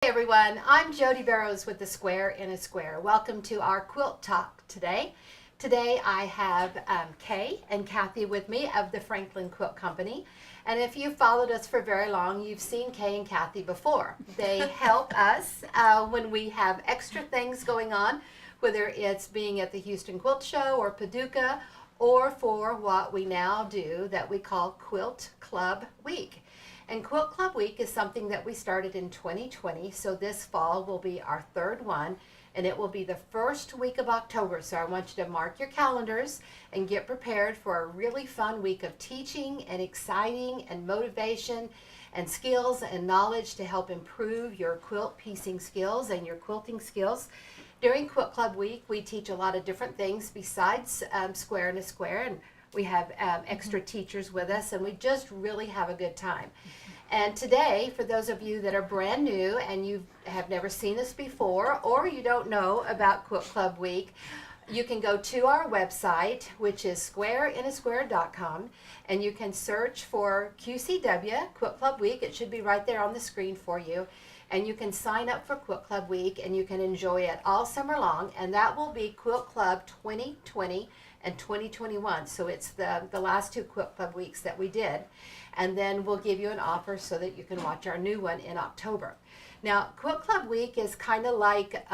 Hey everyone, I'm Jodi Barrows with the Square in a Square. Welcome to our Quilt Talk today. Today I have Kay and Kathy with me of the Franklin Quilt Company. And if you've followed us for very long, you've seen Kay and Kathy before. They help us when we have extra things going on, whether it's being at the Houston Quilt Show or Paducah, or for what we now do that we call Quilt Club Week. And Quilt Club Week is something that we started in 2020, so this fall will be our third one, and it will be the first week of October. So I want you to mark your calendars and get prepared for a really fun week of teaching and exciting and motivation and skills and knowledge to help improve your quilt piecing skills and your quilting skills. During Quilt Club Week, we teach a lot of different things besides Square in a Square, and we have extra teachers with us, and we just really have a good time. And today, for those of you that are brand new and you have never seen us before, or you don't know about Quilt Club Week, you can go to our website, which is squareinasquare.com, and you can search for QCW, Quilt Club Week. It should be right there on the screen for you. And you can sign up for Quilt Club Week, and you can enjoy it all summer long, and that will be Quilt Club 2020 and 2021. So it's the last two Quilt Club weeks that we did. And then we'll give you an offer so that you can watch our new one in October. Now, Quilt Club Week is kind of like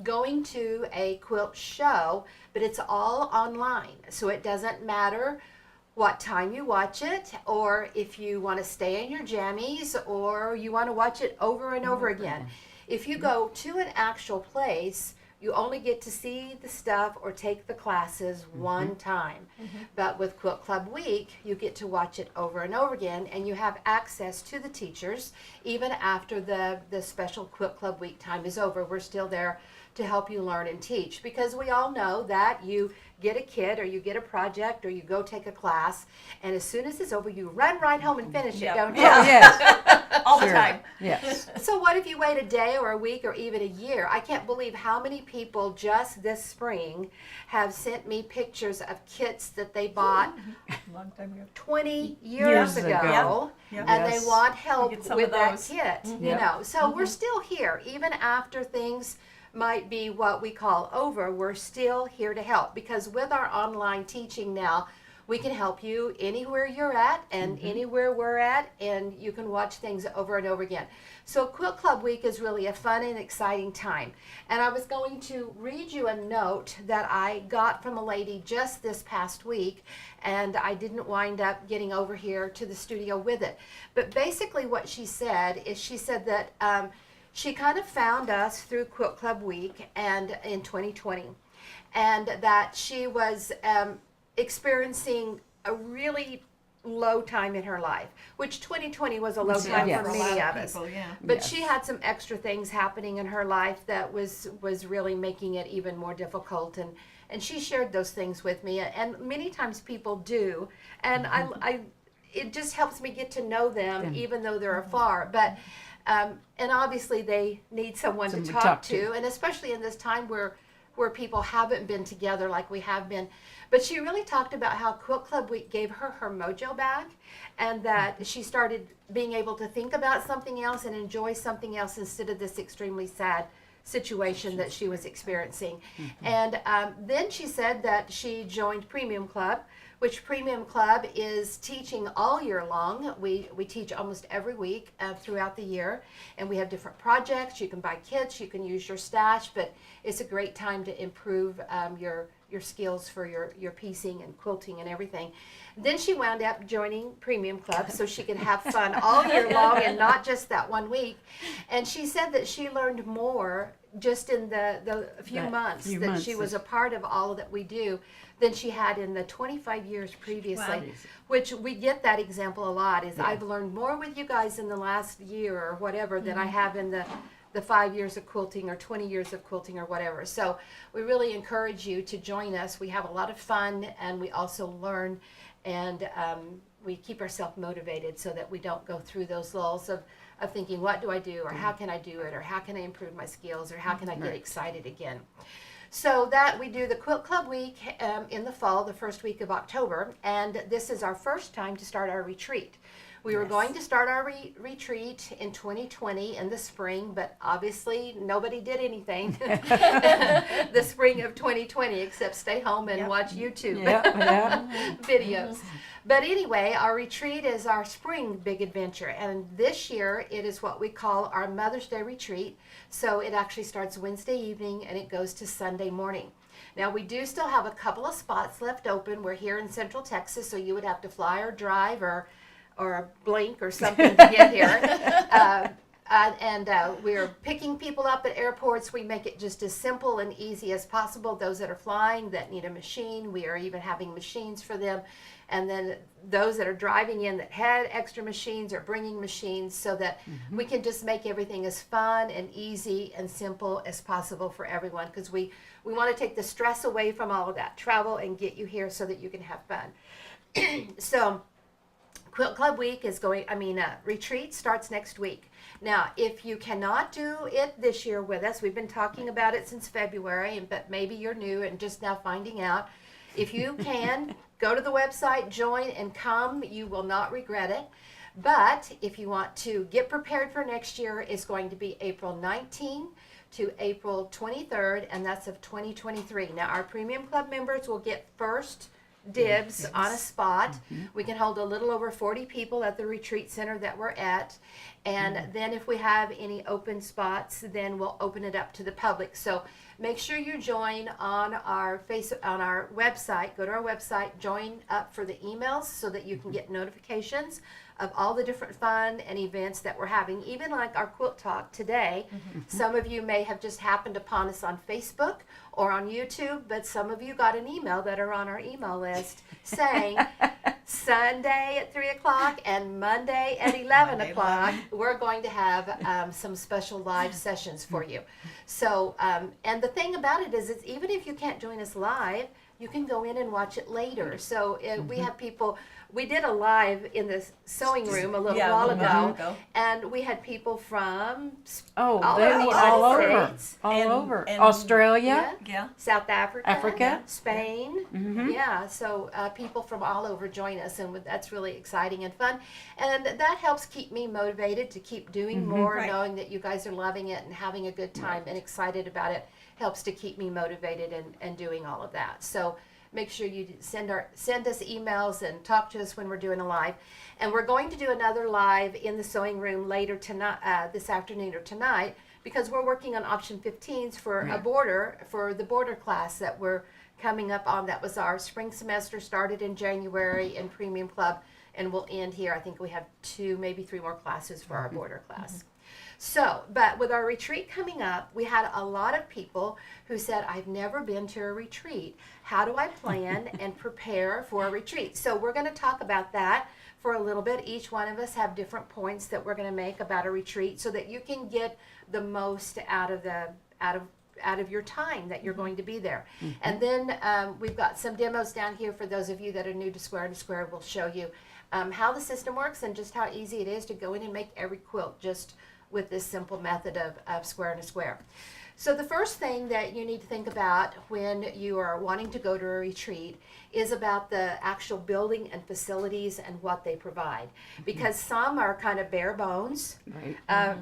going to a quilt show, but it's all online. So it doesn't matter what time you watch it, or if you want to stay in your jammies, or you want to watch it over and over again. If you go to an actual place, you only get to see the stuff or take the classes one time. But with Quilt Club Week, you get to watch it over and over again, and you have access to the teachers even after the special Quilt Club Week time is over. We're still there to help you learn and teach, because we all know that you get a kit or you get a project or you go take a class, and as soon as it's over, you run right home and finish it, don't you? Yes. All the time. Yes. So what if you wait a day or a week or even a year? I can't believe how many people just this spring have sent me pictures of kits that they bought Long time ago. 20 years Years ago, ago. Yep. and Yes. they want help Get some with of that those. kit, you Yep. know. So we're still here, even after things might be what we call over, we're still here to help, because with our online teaching now, we can help you anywhere you're at and anywhere we're at, and you can watch things over and over again. So Quilt Club Week is really a fun and exciting time. And I was going to read you a note that I got from a lady just this past week, and I didn't wind up getting over here to the studio with it. But basically what she said is, she said that she kind of found us through Quilt Club Week and in 2020, and that she was experiencing a really low time in her life, which 2020 was a low time Yes. for For a many lot of us. people, yeah. But Yes. she had some extra things happening in her life that was really making it even more difficult, and she shared those things with me, and many times people do, and I it just helps me get to know them even though they're afar. But and obviously they need someone to talk to, and especially in this time where people haven't been together like we have been. But she really talked about how Quilt Club Week gave her mojo back, and that she started being able to think about something else and enjoy something else instead of this extremely sad situation that she was experiencing. And then she said that she joined Premium Club, which Premium Club is teaching all year long. We teach almost every week throughout the year, and we have different projects. You can buy kits, you can use your stash, but it's a great time to improve your skills for your piecing and quilting and everything. Then she wound up joining Premium Club so she could have fun all year long and not just that one week. And she said that she learned more just in the few months that she was a part of all that we do than she had in the 25 years previously. Wow. Which we get that example a lot, is I've learned more with you guys in the last year or whatever than I have in the 5 years of quilting or 20 years of quilting or whatever. So we really encourage you to join us. We have a lot of fun, and we also learn, and we keep ourselves motivated so that we don't go through those lulls of thinking, what do I do, or how can I do it, or how can I improve my skills, or how can I get excited again. So that we do the Quilt Club Week in the fall, the first week of October, and this is our first time to start our retreat. We were going to start our retreat in 2020 in the spring, but obviously nobody did anything the spring of 2020 except stay home and watch YouTube videos. But anyway, our retreat is our spring big adventure, and this year it is what we call our Mother's Day retreat. So it actually starts Wednesday evening and it goes to Sunday morning. Now, we do still have a couple of spots left open. We're here in Central Texas, so you would have to fly or drive or blink or something to get here. We're picking people up at airports. We make it just as simple and easy as possible. Those that are flying that need a machine, we are even having machines for them. And then those that are driving in that had extra machines are bringing machines so that we can just make everything as fun and easy and simple as possible for everyone, because we want to take the stress away from all of that travel and get you here so that you can have fun. So Quilt Club Week is retreat starts next week. Now, if you cannot do it this year with us, we've been talking about it since February, but maybe you're new and just now finding out. If you can, go to the website, join, and come. You will not regret it. But if you want to get prepared for next year, it's going to be April 19 to April 23rd, and that's of 2023. Now, our Premium Club members will get first dibs on a spot. We can hold a little over 40 people at the retreat center that we're at, and then if we have any open spots, then we'll open it up to the public. So make sure you join on our website. Go to our website, join up for the emails so that you can get notifications of all the different fun and events that we're having, even like our Quilt Talk today. Some of you may have just happened upon us on Facebook or on YouTube, but some of you got an email that are on our email list saying Sunday at 3 o'clock and Monday at 11 o'clock, we're going to have some special live sessions for you. So, and the thing about it is, even if you can't join us live, you can go in and watch it later. So we have people. We did a live in the sewing room a little while ago, and we had people from all over Australia, South Africa, Spain, so people from all over join us, and that's really exciting and fun, and that helps keep me motivated to keep doing more, knowing that you guys are loving it and having a good time and excited about it. Helps to keep me motivated and doing all of that. So make sure you send us emails and talk to us when we're doing a live. And we're going to do another live in the sewing room later tonight, this afternoon or tonight, because we're working on option 15s for the border class that we're coming up on. That was our spring semester, started in January in Premium Club, and we'll end here. I think we have 2, maybe 3 more classes for our border class. So, but with our retreat coming up, we had a lot of people who said, I've never been to a retreat. How do I plan and prepare for a retreat? So we're going to talk about that for a little bit. Each one of us have different points that we're going to make about a retreat so that you can get the most out of your time that you're going to be there. And then we've got some demos down here for those of you that are new to Square to Square. We'll show you how the system works and just how easy it is to go in and make every quilt just with this simple method of square to square. So the first thing that you need to think about when you are wanting to go to a retreat is about the actual building and facilities and what they provide. Because some are kind of bare bones,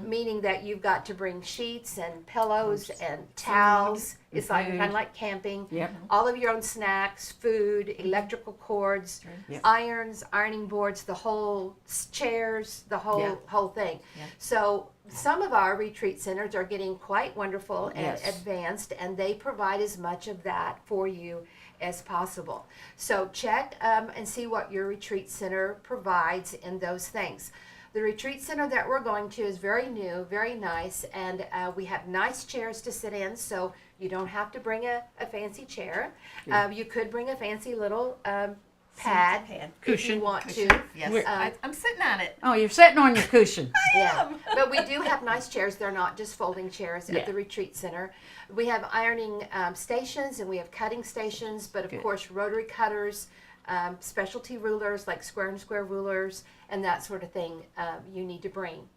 meaning that you've got to bring sheets and pillows and towels. It's kind of like camping. All of your own snacks, food, electrical cords, irons, ironing boards, the whole chairs, the whole thing. So some of our retreat centers are getting quite wonderful and advanced, and they provide as much of that for you as possible. So check and see what your retreat center provides in those things. The retreat center that we're going to is very new, very nice, and we have nice chairs to sit in, so you don't have to bring a fancy chair. You could bring a fancy little pad cushion if you want to. I'm sitting on it. Oh, you're sitting on your cushion. I am. But we do have nice chairs. They're not just folding chairs at the retreat center. We have ironing stations and we have cutting stations, but of course rotary cutters, specialty rulers like square and square rulers, and that sort of thing you need to bring.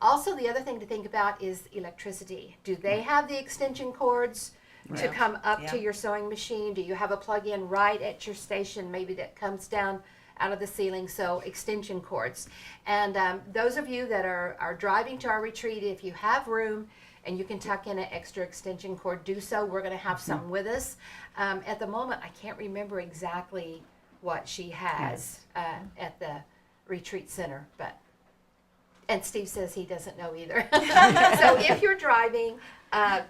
Also, the other thing to think about is electricity. Do they have the extension cords to come up to your sewing machine? Do you have a plug-in right at your station, maybe that comes down out of the ceiling, so extension cords. And those of you that are driving to our retreat, if you have room and you can tuck in an extra extension cord, do so. We're going to have some with us. At the moment, I can't remember exactly what she has at the retreat center, and Steve says he doesn't know either. So if you're driving,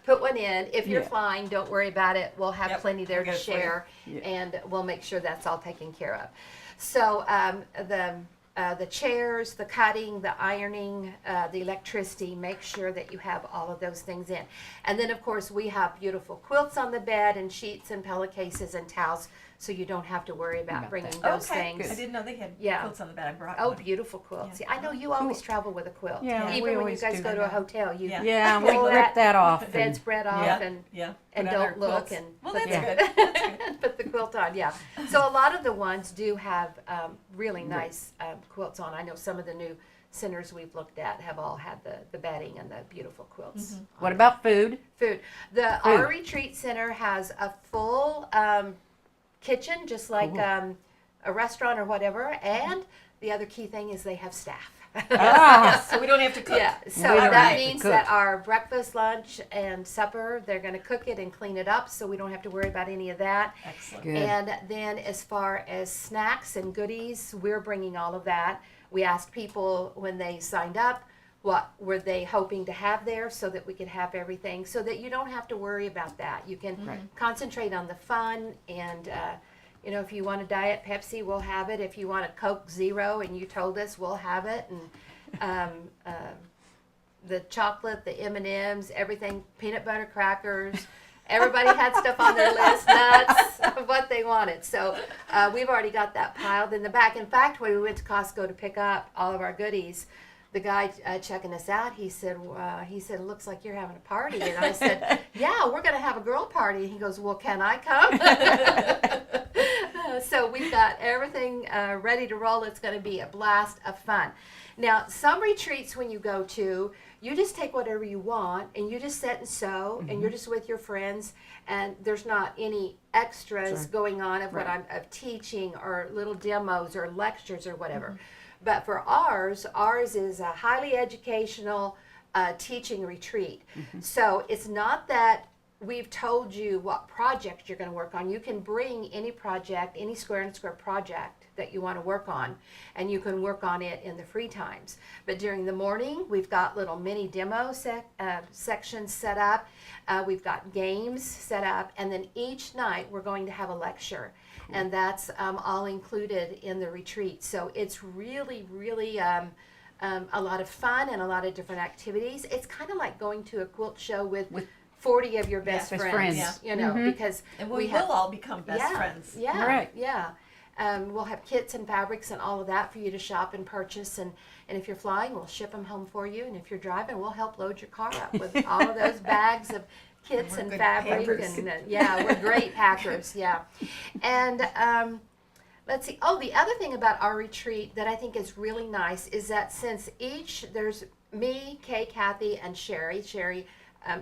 put one in. If you're flying, don't worry about it. We'll have plenty there to share, and we'll make sure that's all taken care of. So the chairs, the cutting, the ironing, the electricity, make sure that you have all of those things in. And then, of course, we have beautiful quilts on the bed and sheets and pillowcases and towels, so you don't have to worry about bringing those things. I didn't know they had quilts on the bed. I brought one. Beautiful quilts. Yeah. I know you always travel with a quilt. Yeah, we Even when you always guys do go to a hotel, you we pull rip that off. bedspread off and don't look and well, put that's the, good. put the quilt on. Yeah. So a lot of the ones do have really nice quilts on. I know some of the new centers we've looked at have all had the bedding and the beautiful quilts. Mm-hmm. What about food? Food. Our retreat center has a full kitchen, just like a restaurant or whatever. And the other key thing is they have staff. So we don't have to cook. Yeah, so that means that our breakfast, lunch, and supper, they're going to cook it and clean it up, so we don't have to worry about any of that. Excellent. Good. And then as far as snacks and goodies, we're bringing all of that. We asked people when they signed up, what were they hoping to have there, so that we could have everything, so that you don't have to worry about that. You can concentrate on the fun, and if you want a Diet Pepsi, we'll have it. If you want a Coke Zero and you told us, we'll have it. And the chocolate, the M&Ms, everything, peanut butter crackers. Everybody had stuff on their list, nuts, what they wanted. So we've already got that piled in the back. In fact, when we went to Costco to pick up all of our goodies, the guy checking us out, he said, it looks like you're having a party. And I said, yeah, we're going to have a girl party. And he goes, well, can I come? So we've got everything ready to roll. It's going to be a blast of fun. Now, some retreats when you go to, you just take whatever you want and you just sit and sew and you're just with your friends, and there's not any extras going on of of teaching or little demos or lectures or whatever. But for ours is a highly educational teaching retreat. So it's not that we've told you what project you're going to work on. You can bring any project, any square and square project that you want to work on, and you can work on it in the free times. But during the morning, we've got little mini demo sections set up. We've got games set up, and then each night we're going to have a lecture. And that's all included in the retreat. So it's really, really a lot of fun and a lot of different activities. It's kind of like going to a quilt show with 40 of your best friends. Because and we will all become best friends. Yeah, right. Yeah. We'll have kits and fabrics and all of that for you to shop and purchase. And if you're flying, we'll ship them home for you. And if you're driving, we'll help load your car up with all of those bags of kits and fabric. And we're great packers. Yeah. And let's see. Oh, the other thing about our retreat that I think is really nice is that since there's me, Kay, Kathy, and Sherry. Sherry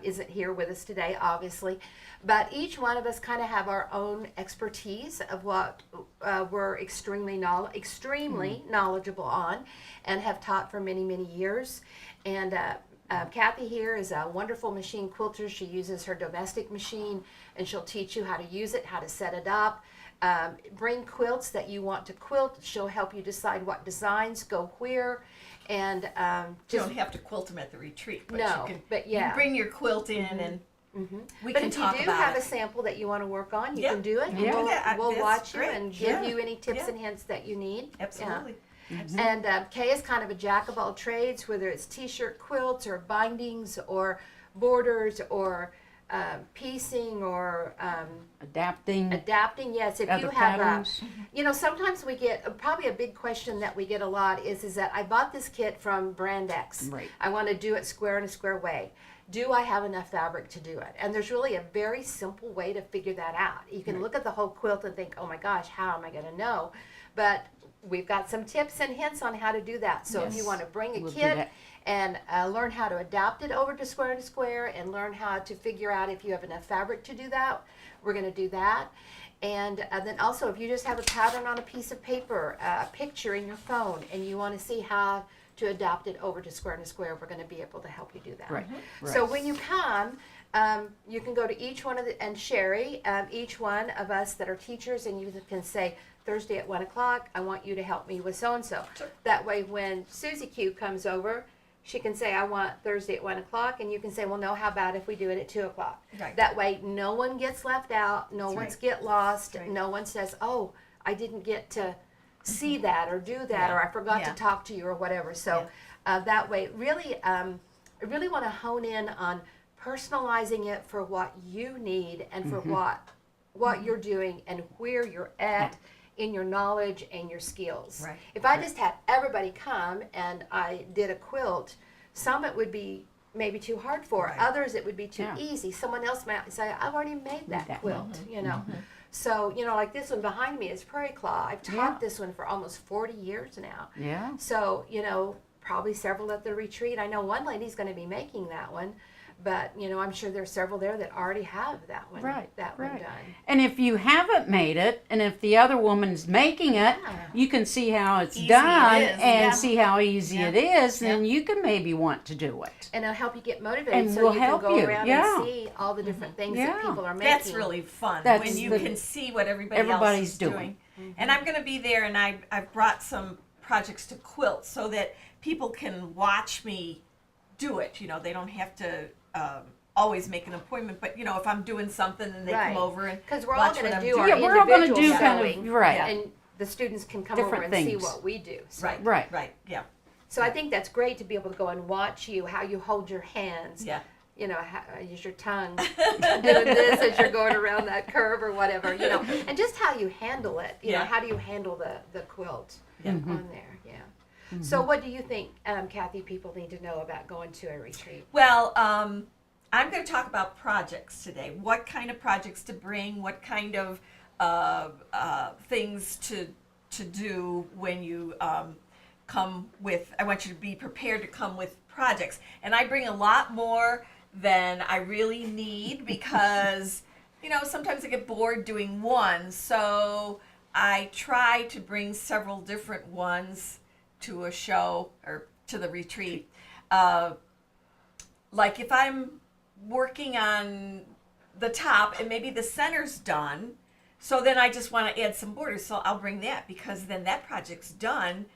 isn't here with us today, obviously, but each one of us kind of have our own expertise of what we're extremely knowledgeable on and have taught for many, many years. And Kathy here is a wonderful machine quilter. She uses her domestic machine, and she'll teach you how to use it, how to set it up. Bring quilts that you want to quilt. She'll help you decide what designs go where. And you don't have to quilt them at the retreat, but you can bring your quilt in and we but can talk about it. if you do have a sample that you want to work on, you can do it. We'll watch you and give you any tips and hints that you need. Absolutely. And Kay is kind of a jack of all trades, whether it's t-shirt quilts or bindings or borders or piecing or adapting. Yes, if you have patterns. Sometimes we get probably a big question that we get a lot is that I bought this kit from brand X. Right. I want to do it square in a square way. Do I have enough fabric to do it? And there's really a very simple way to figure that out. You can look at the whole quilt and think, oh my gosh, how am I going to know? But we've got some tips and hints on how to do that. So if you Yes. want to bring a We'll do kit that. and learn how to adapt it over to square and learn how to figure out if you have enough fabric to do that, we're going to do that. And then also, if you just have a pattern on a piece of paper, a picture in your phone, and you want to see how to adapt it over to square, we're going to be able to help you do that. Right. So when you come, you can go to each one of the, and Sherry, each one of us that are teachers, and you can say, Thursday at 1 o'clock, I want you to help me with so-and-so. Sure. That way, when Susie Q comes over, she can say, I want Thursday at 1 o'clock, and you can say, well, no, how about if we do it at 2 o'clock? Right. That way, no one gets left out, no That's one's right. get lost, Right. no one says, oh, I didn't get to see that or do that, Yeah. or I forgot Yeah. to talk to you or whatever. So that way, really, I really want to hone in on personalizing it for what you need and for what you're doing and where you're at in your knowledge and your skills. Right. If I just had everybody come and I did a quilt, some it would be maybe too hard for, Right. others it would be too Yeah. easy. Someone else might say, I've already made that that quilt, you know. So, you know, like this one behind me is Prairie Claw. I've taught Yeah. this one for almost 40 years now. Yeah. So, you know, probably several at the retreat. I know one lady's going to be making that one, but, you know, I'm sure there's several there that already have that one, one Right. done. And if you haven't made it, and if the other woman's making it, Yeah. you can see how it's Easy it done is, and yeah. see how easy Yeah. it is, Yeah. then you can maybe want to do it. And it'll help you get motivated And so we'll you help can go you, around yeah. and see all the different things Yeah. that people are making. That's really fun That's when you the- can see what everybody everybody's else is doing. And I'm going to be there, and I've brought some projects to quilt so that people can watch me do it. You know, they don't have to always make an appointment, but you know, if I'm doing something and they Right. come over and Because we're all watch going what to I'm do doing. our Yeah, we're all gonna individual do kind sewing, of right. and the students can come Different over and see things. what we do. So, Right, Right. right, yeah, so I think that's great to be able to go and watch you, how you hold your hands. yeah. You know, use your tongue doing this as you're going around that curve or whatever, you know, and just how you handle it. You know, Yeah. how do you handle the quilt Yeah. on there? Yeah. So, what do you think, Kathy? People need to know about going to a retreat. Well, I'm going to talk about projects today. What kind of projects to bring? What kind of things to do when you come with? I want you to be prepared to come with projects, and I bring a lot more than I really need because you know sometimes I get bored doing one. So I try to bring several different ones to a show or to the retreat. Like if I'm working on the top and maybe the center's done, so then I just want to add some borders, so I'll bring that because then that project's done.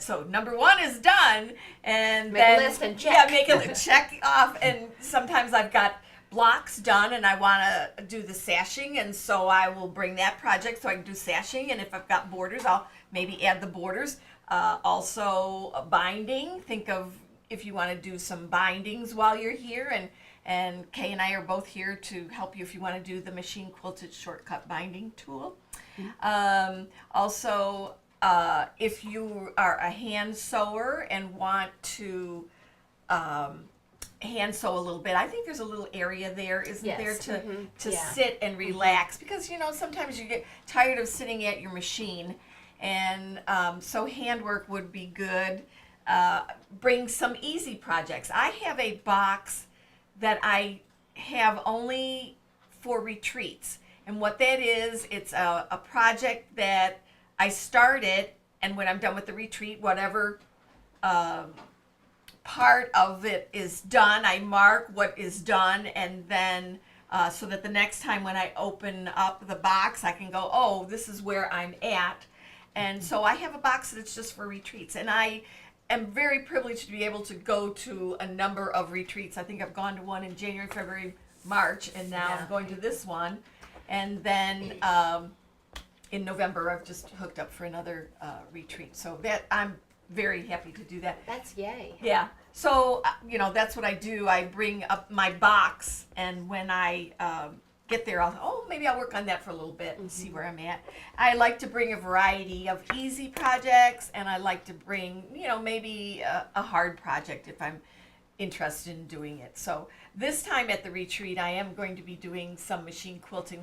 So number one is done, and Make a then list and yeah, check. make a check off. And sometimes I've got blocks done, and I want to do the sashing, and so I will bring that project so I can do sashing. And if I've got borders, I'll maybe add the borders. Also binding. Think of if you want to do some bindings while you're here, and Kay and I are both here to help you if you want to do the machine quilted shortcut binding tool. Also, if you are a hand sewer and want to hand sew a little bit, I think there's a little area there, isn't Yes. there, to Yeah. sit and relax, because you know sometimes you get tired of sitting at your machine, and so handwork would be good. Bring some easy projects. I have a box that I have only for retreats, and what that is, it's a project that I started, and when I'm done with the retreat, whatever part of it is done, I mark what is done, and then so that the next time when I open up the box, I can go, oh, this is where I'm at. And so I have a box that's just for retreats, and I am very privileged to be able to go to a number of retreats. I think I've gone to one in January, February, March, and now Yeah. I'm going to this one. And then in November, I've just hooked up for another retreat. So that I'm very happy to do that. That's yay. Yeah. So, you know, that's what I do. I bring up my box, and when I get there, maybe I'll work on that for a little bit and see where I'm at. I like to bring a variety of easy projects, and I like to bring, you know, maybe a hard project if I'm interested in doing it. So this time at the retreat, I am going to be doing some machine quilting.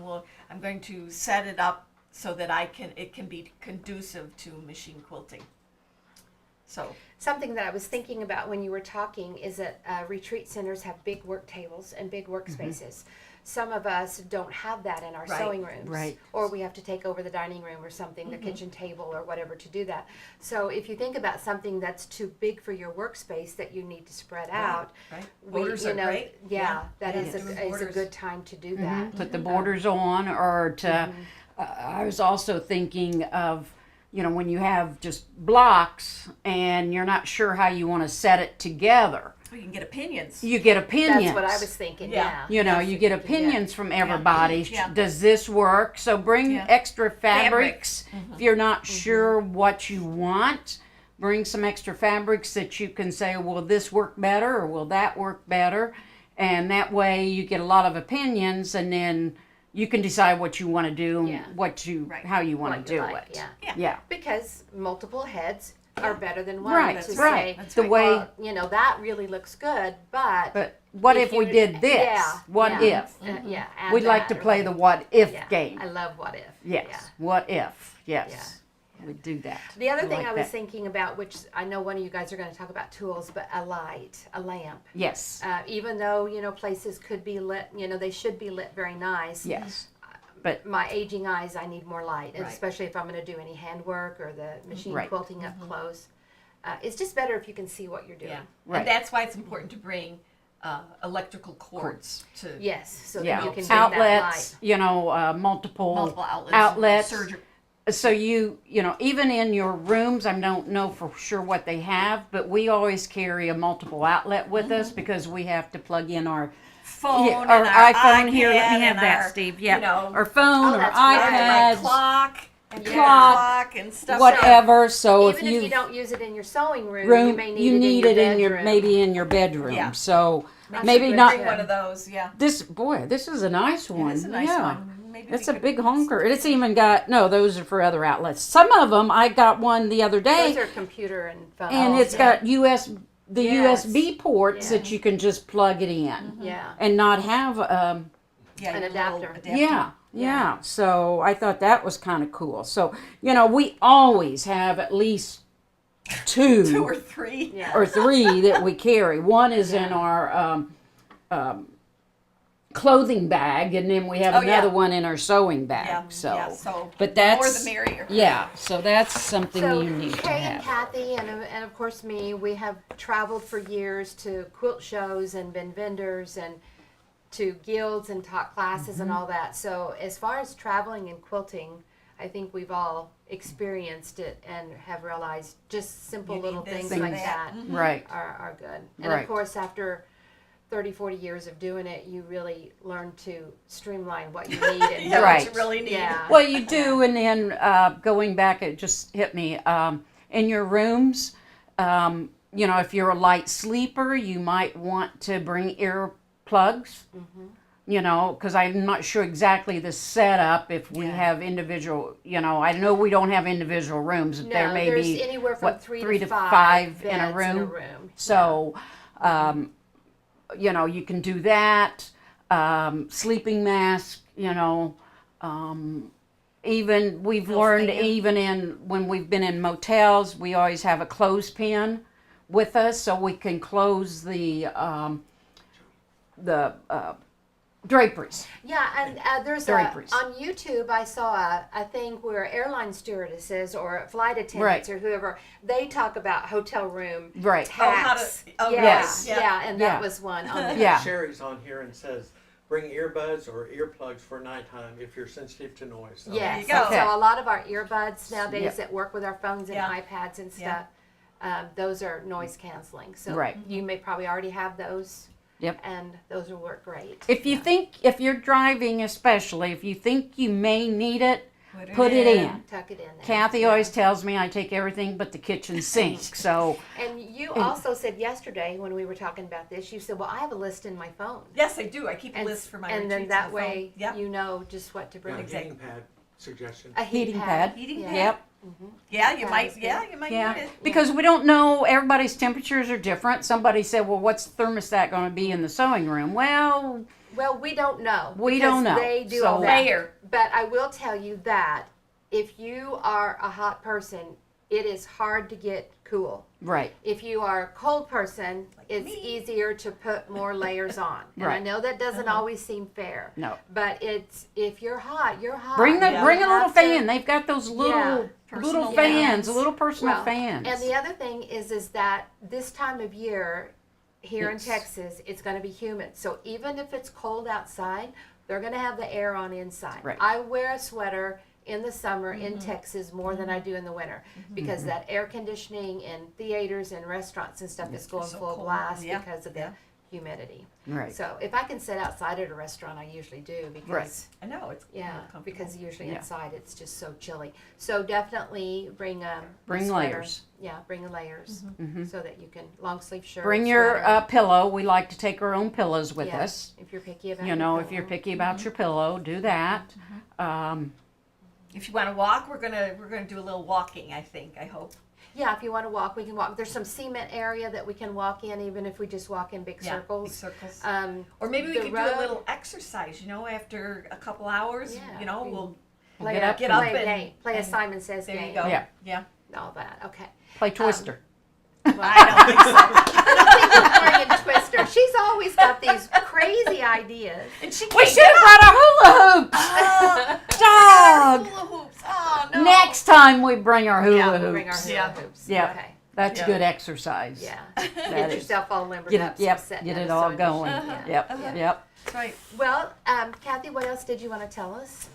I'm going to set it up so that it can be conducive to machine quilting. So Something that I was thinking about when you were talking is that retreat centers have big work tables and big workspaces. Some of us don't have that in our Right. sewing rooms, Right. or we have to take over the dining room or something, the kitchen table or whatever to do that. So if you think about something that's too big for your workspace that you need to spread out, right, we, borders you are know, great. yeah, that Yeah. is Doing a borders. good time to do that. Put the borders on, or to. I was also thinking of, when you have just blocks and you're not sure how you want to set it together. You can get opinions. You get opinions. That's what I was thinking. Yeah. Yeah. You get opinions from everybody. Yeah. Does this work? So bring Yeah. extra fabrics. If you're not sure what you want, bring some extra fabrics that you can say, will this work better or will that work better? And that way you get a lot of opinions, and then you can decide what you want to do, Yeah. how you want What to you do like, it. yeah. Yeah. Because multiple heads are better than one. Right, To right. say, That's The right. way, well, that really looks good, but what if we you- did this? Yeah, What yeah. if? Yeah, add We'd like that to or play the what if game. I love what if. Yes. Yeah. What if? Yes. We'd do that. The other thing like I was that. thinking about, which I know one of you guys are going to talk about tools, but a light, a lamp. Yes. Even though, places could be lit, they should be lit very nice. Yes. My aging eyes, I need more light, and Right. especially if I'm going to do any handwork or the machine Right. quilting up close. It's just better if you can see what you're doing. Yeah. Right. And that's why it's important to bring electrical cords to Yes, so that Yeah. you can bring that light. Outlets, multiple multiple outlets. outlets. Surgery. So even in your rooms, I don't know for sure what they have, but we always carry a multiple outlet with us because we have to plug in our Phone our and our iPhone here. Let iPad me have and that, our, Steve. Yeah, you know, our phone, Oh, our that's right. my iPads, clock and Clock, and stuff. whatever. So Even if you don't use it in your sewing room, you may need you need it it in your bedroom. maybe in your bedroom. Yeah. So Make maybe sure to not bring one of those. Yeah, this. Boy, this is a nice one. it is a nice yeah. one. Maybe It's we a could- big honker. It's even got, no, those are for other outlets. Some of them, I got one the other day, Those are computer and phone. and it's yeah. got the Yes. USB ports Yeah. that you can just plug it in Yeah. and not have, yeah, an your little adapter. yeah. So I thought that was kind of cool. So, we always have at least two, Two or three. Yeah. or three that we carry. One is in our clothing bag, and then we have Oh, another yeah. one in our sewing bag. Yeah. So, yeah, so but the more that's the merrier. yeah. So that's something So you need to Kay and have. Kathy and of course me, we have traveled for years to quilt shows and been vendors and to guilds and taught classes and all that. So as far as traveling and quilting, I think we've all experienced it and have realized just simple You need little this things and like that. that Right. are good. And Right. of course after 30, 40 years of doing it, you really learn to streamline what you need. And Yeah, Right. what you really need. Yeah. Well, you do, and then going back, it just hit me. In your rooms, if you're a light sleeper, you might want to bring earplugs. Because I'm not sure exactly the setup if we Yeah. have individual. I know we don't have individual rooms. But No, there may there's be anywhere from what, three to five five in a beds room. In a room. So, you can do that. Sleeping mask, even we've Little learned fan. even when we've been in motels, we always have a clothespin with us so we can close the draperies. Yeah, and there's Draperies. on YouTube I saw a thing where airline stewardesses or flight attendants or whoever, they talk about hotel room Right. tax. yes. Yeah, and that Yeah. was one on there. Yeah. Sherry's on here and says, bring earbuds or earplugs for nighttime if you're sensitive to noise. So Yes. There you go. Okay. So a lot of our earbuds nowadays Yep. that work with our phones and Yeah. iPads and Yeah. stuff, those are noise canceling. So Right. you may probably already have those. Yep. And those will work great. If you think, if you're driving especially, if you think you may need it, put it in. Tuck it in there. Kathy always tells me I take everything but the kitchen sink. So, And you also said yesterday when we were talking about this, you said, well, I have a list in my phone. Yes, I do. I keep a And, list for my and then retreats that on the phone. way Yep. you know just what to bring. Yeah, Exactly. heating pad suggestion. A heating pad. Heating Yeah. pad. Yep. Yeah, you That might. is good. Yeah, you might need Yeah, it. because we don't know, everybody's temperatures are different. Somebody said, well, what's the thermostat going to be in the sewing room? Well, Well, we don't know. We because don't know. They do So- all that. Layer. But I will tell you that if you are a hot person, it is hard to get cool. Right. If you are a cold person, it's me. easier to put more layers on. And I Right. know that doesn't always seem fair. No. But it's, if you're hot, you're hot. Bring You bring a little have to- fan. They've got those little Personal fans, fans. little personal Well, fans. And the other thing is that this time of year here in It's- Texas, it's going to be humid. So even if it's cold outside, they're going to have the air on inside. Right. I wear a sweater in the summer in Texas more than I do in the winter because Mm-hmm. that air conditioning in theaters and restaurants and stuff is going so full cold. blast Yeah. because of the Yeah. humidity. Right. So if I can sit outside at a restaurant, I usually do because Right. I know it's yeah, more comfortable. because usually Yeah. inside it's just so chilly. So definitely bring a Bring sweater. layers. Yeah, bring layers Mhm. so that you can long sleeve shirt. Bring your sweater. pillow. We like to take our own pillows with Yeah, us. if you're picky about. You your know, if pillow. you're picky about your pillow, do that. If you want to walk, we're gonna do a little walking. I think. I hope. Yeah, if you want to walk, we can walk. There's some cement area that we can walk in, even if we just walk in big Big circles. circles. Or Or maybe we the could do road- a little exercise. You know, after a couple hours. Yeah, You know, we- we'll play Get a, up Get play up a and- game, play a and Simon Says there game. you go. Yeah. Yeah. All that. Okay. Play Twister. Well, I don't think so. I don't think we're playing Twister. She's always got these crazy ideas. And she We can't should have brought our hula hoops. Dog. hula hoops. Oh no. Next time we bring our hula Yeah, hoops. we'll bring our hula Yeah. hoops. Yeah. Okay. That's Yeah. good exercise. Yeah. That Get is- yourself all limbered Get up. it, so yep, sitting get at it a all sewing going. machine. Uh-huh. Yep, Yeah. yep. That's right. Well, Kathy, what else did you want to tell us?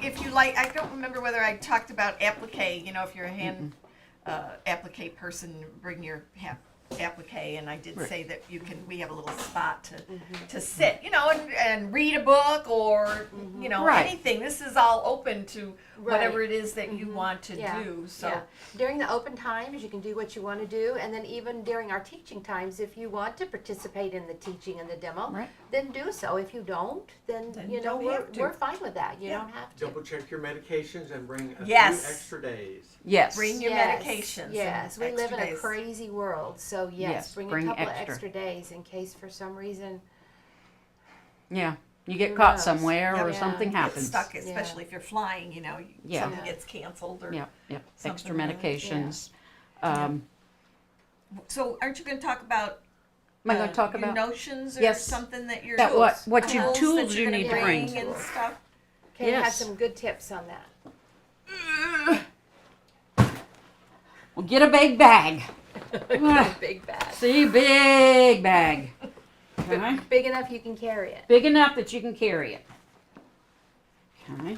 If you like, I don't remember whether I talked about applique. You know, if you're a hand applique person, bring your applique. And I did Right. say that you can. We have a little spot to sit. You know, and read a book or you know Right. anything. This is all open to whatever Right. it is that you want to Yeah. do. So. Yeah. During the open times, you can do what you want to do, and then even during our teaching times, if you want to participate in the teaching and the demo, Right. then do so. If you don't, then Then you know don't have to. we're fine with that. You Yeah. don't have to. Double check your medications and bring a Yes. few extra days. Yes. Bring your Yes, medications. and Yes, we live in extra a days. crazy world, so yes, Yes, bring bring a couple extra. of extra days in case for some reason. Yeah. You get Who caught knows? somewhere or Yeah. something Get happens. stuck, especially if you're flying. You know, Yeah. something Yeah. gets canceled or. Yep, yep. Extra Something like that. medications. So, aren't you going to talk about? Am I going to talk your about notions or Yes. something that you're That what you- tools that you you're need gonna to bring. and stuff? Kay has Yes. some good tips on that. Well, get a big bag. Big bag. See, big bag. Okay. Big enough you can carry it. Big enough that you can carry it. Okay.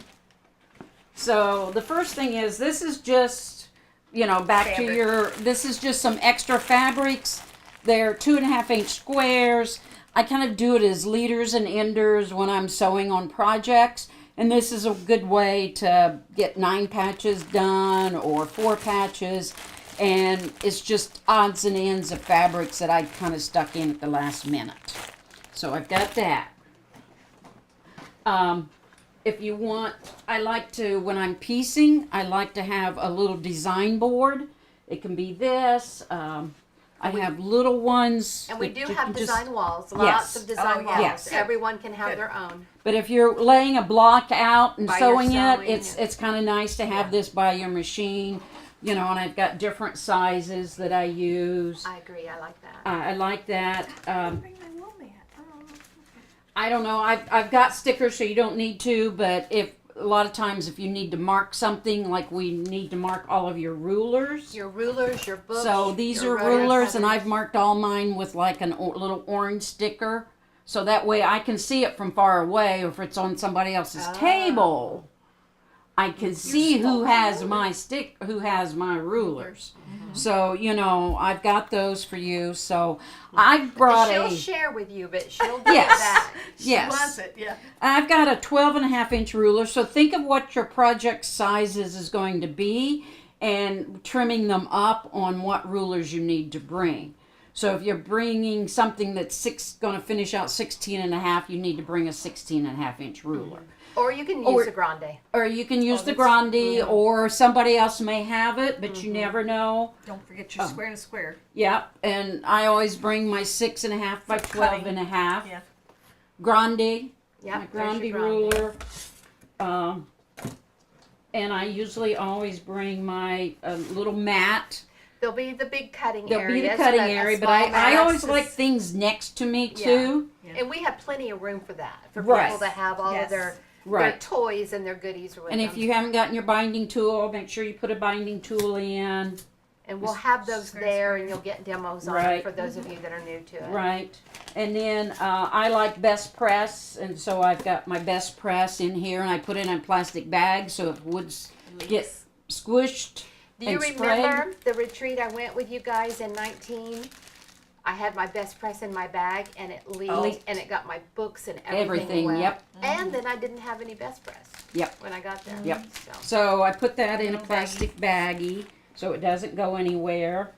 So the first thing is this is just, you know, back to Fabric. your, this is just some extra fabrics. They're 2.5 inch squares. I kind of do it as leaders and enders when I'm sewing on projects. And this is a good way to get 9 patches done or 4 patches. And it's just odds and ends of fabrics that I kind of stuck in at the last minute. So I've got that. If you want, I like to, when I'm piecing, I like to have a little design board. It can be this. I have little ones. And we that do you have can design just- walls, Yes. lots of design Oh, yeah. walls. Yes. Everyone can have Good. their own. But if you're laying a block out and While sewing you're it, sewing, it's kind of nice to have this by your machine. You know, and I've got different sizes that I use. I agree. I like that. I like that. Bring my wool mat. Oh. I don't know. I've got stickers, so you don't need to. But if a lot of times, if you need to mark something, like we need to mark all of your rulers. Your rulers, your books. So these your are rotary rulers, and cutters. I've marked all mine with like a little orange sticker, so that way I can see it from far away. Or if it's on somebody else's table, I can see who has my who has my rulers. So you know, I've got those for you. So I brought She'll a. share with you, but she'll do Yes. that. Yes. Wants it, yeah. I've got a 12.5 inch ruler, so think of what your project sizes is going to be and trimming them up on what rulers you need to bring. So if you're bringing something that's going to finish out 16.5, you need to bring a 16.5 inch ruler. Or you can use Or- a grande. Or you can use the that's- grande, or somebody else may have it, but you never know. Don't forget your square and square. Yep, and I always bring my 6.5 by For cutting. 12.5 Yeah. grande. Yep, My there's grande your grande. ruler. and I usually always bring my little mat. There'll be the big cutting There'll area. be the so cutting that a area, but small I mat- always like things next to me too. And we have plenty of room for that, for Right. people to have all of their Right. toys and their goodies with And them. if you haven't gotten your binding tool, make sure you put a binding tool in. And we'll have those there, and you'll get demos on it Right. for those of you that are new to it. Right. And then I like best press, and so I've got my best press in here, and I put it in a plastic bag so if woods get squished Do you and remember the retreat I went with you guys in 19? I had my best press in my bag, and it leaked, and it got my books and everything wet. Yep. And then I didn't have any best press. Yep. When I got there. Yep. So. So I put that in a Little plastic baggie so it doesn't go anywhere.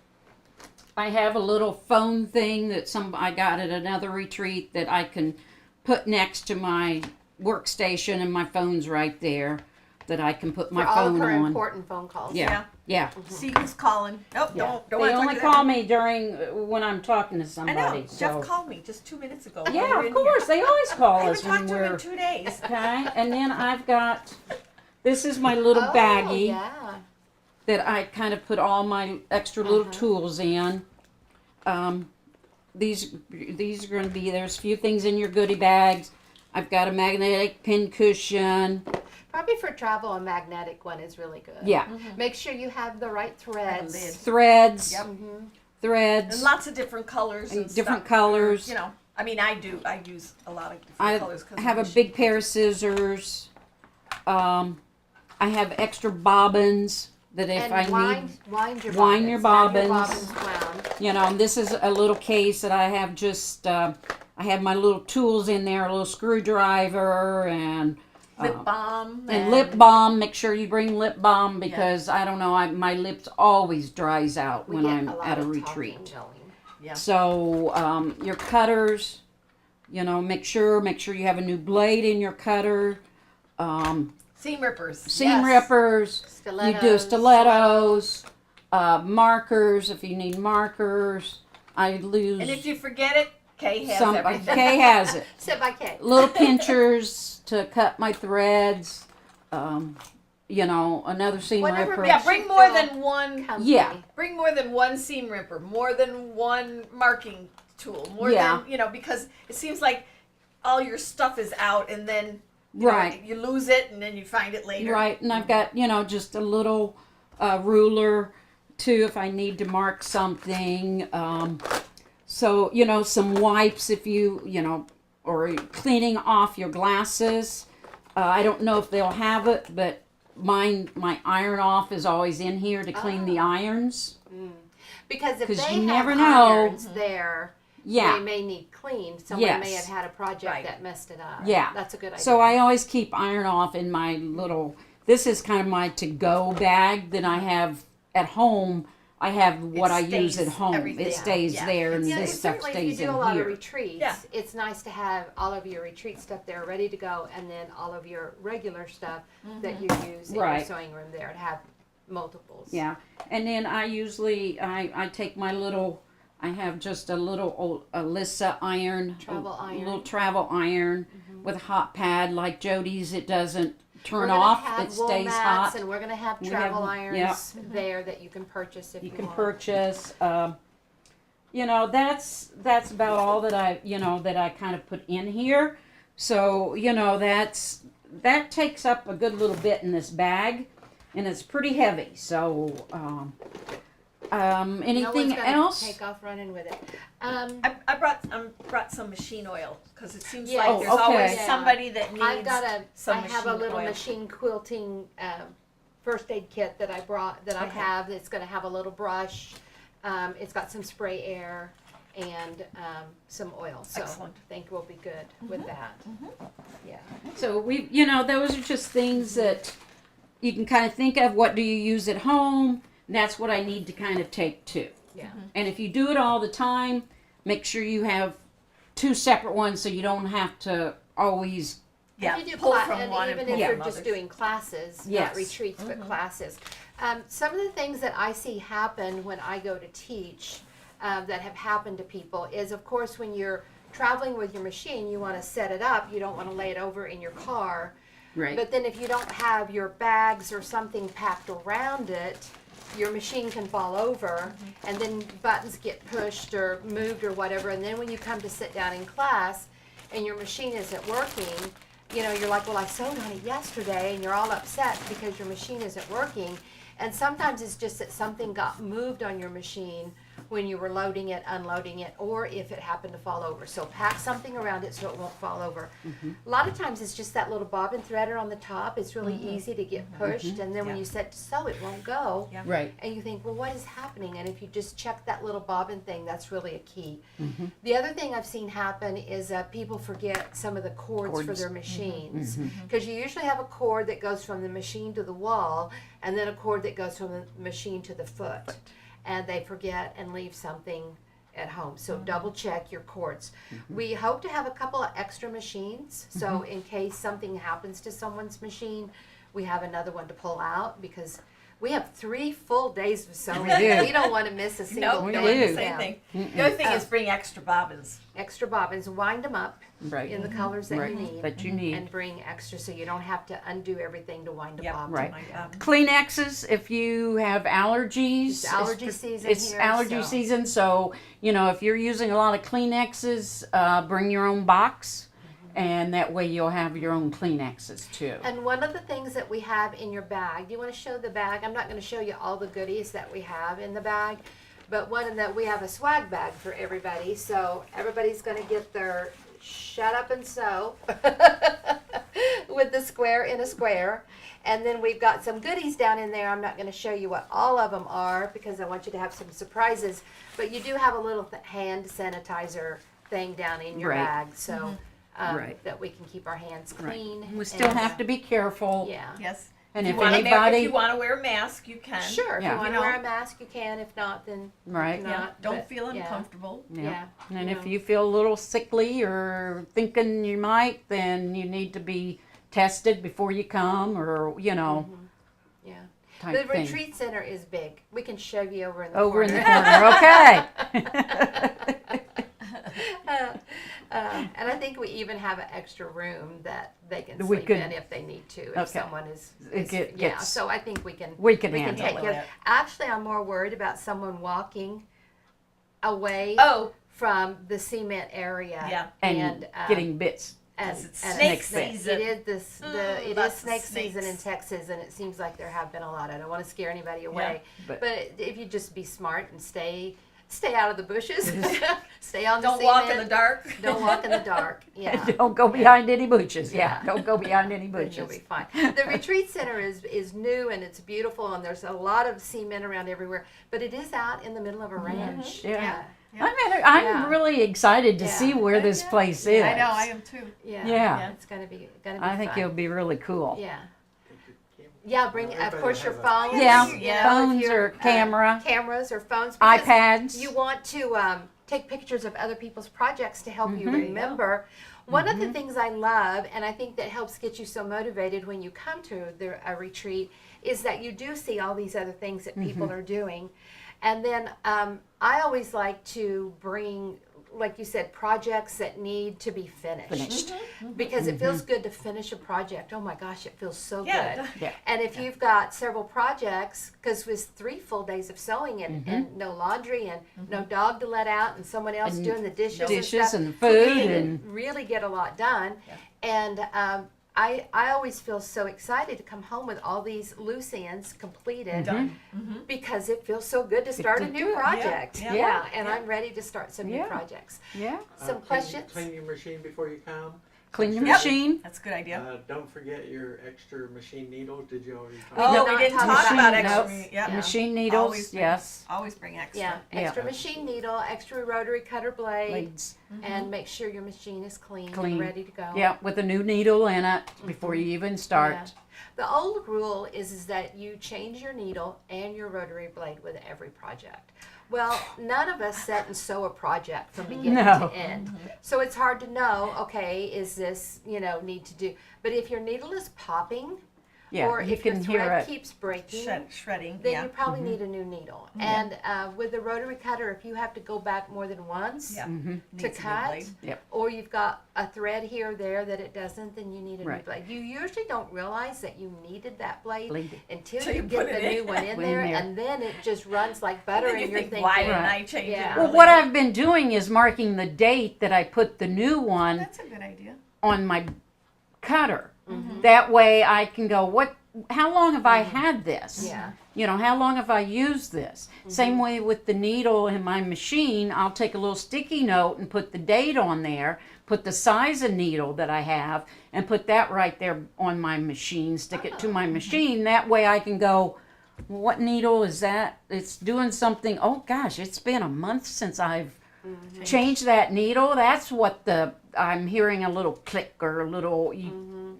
I have a little phone thing that I got at another retreat that I can put next to my workstation, and my phone's right there that I can put my For all phone of her on. important phone calls. Yeah. Yeah. See who's calling. Oh, Yeah. don't They want to only talk call to me during when I'm talking to I somebody. know. So. Jeff called me just 2 minutes ago. Yeah, We were of in course. here. They always I call haven't us talked when to him in we're 2 days. okay. And then I've got this is my little Oh, baggie yeah. that I kind of put all my extra little tools in. These are going to be, there's a few things in your goodie bags. I've got a magnetic pin cushion. Probably for travel, a magnetic one is really good. Yeah, Make sure you have the right threads. lid. threads. Yep. Threads. And lots of different colors and Different stuff. colors. You know, I mean, I do. I use a lot of different I colors. 'Cause have a of the big pair of scissors. I have extra bobbins that if And I wind, need, wind your wind your bobbins. bobbins. Have your bobbins wound. you know, and this is a little case that I have just, I have my little tools in there, a little screwdriver and lip balm and lip balm. Make sure you bring lip balm because I don't know, my lips always dries out We when get I'm a lot at a of retreat. talking going. Yeah. So your cutters, you know, make sure you have a new blade in your cutter. Seam rippers. Seam Yes. rippers. Stilettos. You do stilettos. Markers if you need markers. I lose And if you forget it, Kay has some. everything. Kay has it. Sit by Kay. Little pinchers to cut my threads. You know, another seam Whatever ripper. Yeah, bring more than one. Company. Yeah. Bring more than one seam ripper. More than one marking tool. More Yeah. than because it seems like all your stuff is out, and then you Right. know, you lose it, and then you find it later. Right, and I've got just a little ruler too if I need to mark something. So some wipes if or cleaning off your glasses. I don't know if they'll have it, but my iron off is always in here to clean the irons. Because if 'Cause they you have never know. irons there, Yeah. they may need cleaned. Someone may have Yes. had a project Right. that messed it up. Yeah. That's a good idea. So I always keep iron off in my little. This is kind of my to-go bag that I have at home. I have what I use stays at home. everything. It stays Yeah. there, and Yeah, this and stuff certainly stays if you do in a lot here. of retreats, Yeah. it's nice to have all of your retreat stuff there ready to go, and then all of your regular stuff that you use in your Right. sewing room there to have multiples. Yeah, and then I usually I take my little. I have just a little old Alyssa iron, Travel a iron. little travel iron with a hot pad like Jodi's. It doesn't We're turn gonna off. have It wool stays mats, hot. and we're going to have We travel have- irons there that you can purchase if you, You can want. purchase. That's about all that I kind of put in here. So that takes up a good little bit in this bag, and it's pretty heavy. So No one's anything gonna else? take off running with it. I brought some machine oil because it seems Yeah. like there's Oh, okay. always Yeah. somebody that needs. I've got I some have a machine little oil. machine quilting first aid kit that I brought that I Okay. have. It's going to have a little brush. It's got some spray air and some oil. So Excellent. I think we'll be good with that. Yeah. So those are just things that you can kind of think of. What do you use at home? That's what I need to kind of take too. Yeah. And if you do it all the time, make sure you have two separate ones so you don't have to always. Yeah, If you do pull cla- from and one even and if pull you're from just others. doing classes, Yes. not retreats, but classes. Some of the things that I see happen when I go to teach that have happened to people is, of course, when you're traveling with your machine, you want to set it up. You don't want to lay it over in your car. Right. But then if you don't have your bags or something packed around it, your machine can fall over, and then buttons get pushed or moved or whatever, and then when you come to sit down in class and your machine isn't working, you know, you're like, well, I sewed on it yesterday, and you're all upset because your machine isn't working. And sometimes it's just that something got moved on your machine when you were loading it, unloading it, or if it happened to fall over. So pack something around it so it won't fall over. A lot of times it's just that little bobbin threader on the top. It's really easy to get pushed, and then when Yeah. you set to sew, it won't go. Yeah. Right. And you think, well, what is happening? And if you just check that little bobbin thing, that's really a key. The other thing I've seen happen is people forget some of the cords for Cords. their machines. Because you usually have a cord that goes from the machine to the wall, and then a cord that goes from the machine to the foot. And they forget and leave something at home. So double check your cords. We hope to have a couple of extra machines. So in case something happens to someone's machine, we have another one to pull out, because we have 3 full days of sewing. do. We don't want to miss a single No, we no, day. do. same Yeah. thing. The other thing is bring extra bobbins. Extra bobbins, wind them up Right. in the colors that Right. you need. That you need. And bring extra so you don't have to undo everything to wind a Yep. bobbin. Right. Yeah. Kleenexes if you have allergies. It's allergy season It's here, allergy so- season, so you know if you're using a lot of Kleenexes, bring your own box, and that way you'll have your own Kleenexes too. And one of the things that we have in your bag, do you want to show the bag? I'm not going to show you all the goodies that we have in the bag, but one of that we have a swag bag for everybody. So everybody's going to get their shut up and sew with the square in a square. And then we've got some goodies down in there. I'm not going to show you what all of them are because I want you to have some surprises. But you do have a little hand sanitizer thing down in your Right. bag, so Right. that we can keep our hands Right. clean. We still and, have to be careful. Yeah. Yes. And If if you wanna anybody, if you want to wear a mask, you can. Sure, if Yeah. you want You to know. wear a mask, you can. If not, then right? you Yeah. not, Don't but, feel yeah. uncomfortable. Yeah. And you if know. you feel a little sickly or thinking you might, then you need to be tested before you come, or you know, Yeah. type The thing. retreat center is big. We can show you over in the Over in corner. the corner, okay. And I think we even have an extra room that they can We sleep could- in if they need to. If Okay. someone is It get- yeah. gets- So I think we can We can we can handle take it. care. Actually, I'm more worried about someone walking away Oh, from the cement area. yeah. And, um, getting bits. and, Because it's and snake snake season. It is this it is lots of snake season in snakes. Texas, and it seems like there have been a lot. I don't want to scare anybody away, but- but if you just be smart and stay out of the bushes, stay on the Don't walk in the cement, dark. Don't walk in the dark. Yeah. Don't go behind any bushes. Yeah, Yeah. don't go behind any Then you'll bushes. be fine. The retreat center is new and it's beautiful, and there's a lot of cement around everywhere. But it is out in the middle of a ranch. Yeah. Yeah. I'm Yeah. really excited to Yeah. see where this Yeah. place is. I know. I am too. Yeah. Yeah. It's gonna be I think fun. it'll be really cool. Yeah. Take your camera. Yeah. Bring of Everybody course your has a- phones. Yeah, you know, if phones you're, or camera, cameras or phones. because iPads. You want to take pictures of other people's projects to help you Mhm. remember. One of the things I love, and I think that helps get you so motivated when you come to a retreat, is that you do see all these other things that people are doing. And then I always like to bring, like you said, projects that need to be finished. Because it feels good to finish a project. Oh my gosh, it feels so Yeah. good. Yeah. And if you've got several projects, because with 3 full days of sewing and no laundry and no dog to let out and someone else And doing the dishes, dishes and and stuff, food you can and really get a lot done. And I always feel so excited to come home with all these loose ends completed Done. because it feels so good to start a to new do it. project. Yeah. Yeah, and Yeah. I'm ready to start some new Yeah. projects. yeah. Some Clean- questions? Clean your machine before you come. Clean your Yep. machine. That's a good idea. Don't forget your extra machine needles. Did you already talk We Oh, did we not didn't talk talk about about machine extra. notes. Yeah. Machine needles. Always bring- Yes. Always bring extra. Yeah, Yeah. extra machine needle, extra rotary cutter blade, Blades. and make sure your machine is clean, Clean. and ready to go. Yeah, with a new needle in it before you even start. Yeah. The old rule is that you change your needle and your rotary blade with every project. Well, none of us sit and sew a project from beginning No. to end. So it's hard to know, okay, is this, need to do. But if your needle is popping, Yeah, or you if your can hear thread it. keeps breaking, Shredding. then Yeah. you probably need a new needle. And with the rotary cutter, if you have to go back more than once Yeah. to Needs a new cut, blade. Yep. or you've got a thread here or there that it doesn't, then you need a new Right. blade. You usually don't realize that you needed that blade Blade. until Till you you get put the it new in. one in In there, there. and then it just runs like butter, And then and you you're think, thinking, why didn't Right. I change Yeah. it? Well, earlier? what I've been doing is marking the date that I put the new one That's a good idea. on my cutter. Mm-hmm. That way I can go, how long have I had this? yeah, You know, how long have I used this? Same way with the needle in my machine, I'll take a little sticky note and put the date on there, put the size of needle that I have, and put that right there on my machine, stick it to my machine. That way I can go, what needle is that? It's doing something. Oh gosh, it's been a month since I've changed that needle. That's what I'm hearing a little click or a little,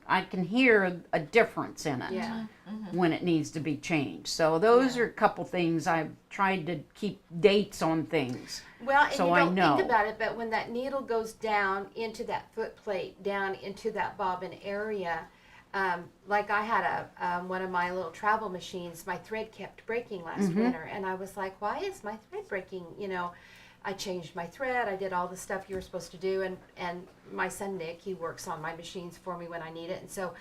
I can hear a difference in it yeah. when it needs to be changed. So those Yeah. are a couple things I've tried to keep dates on things. Well, and So you I don't know. think about it, but when that needle goes down into that foot plate, down into that bobbin area, like I had one of my little travel machines, my thread kept breaking last winter, and I was like, why is my thread breaking? You know, I changed my thread, I did all the stuff you were supposed to do, and my son Nick, he works on my machines for me when I need it, and so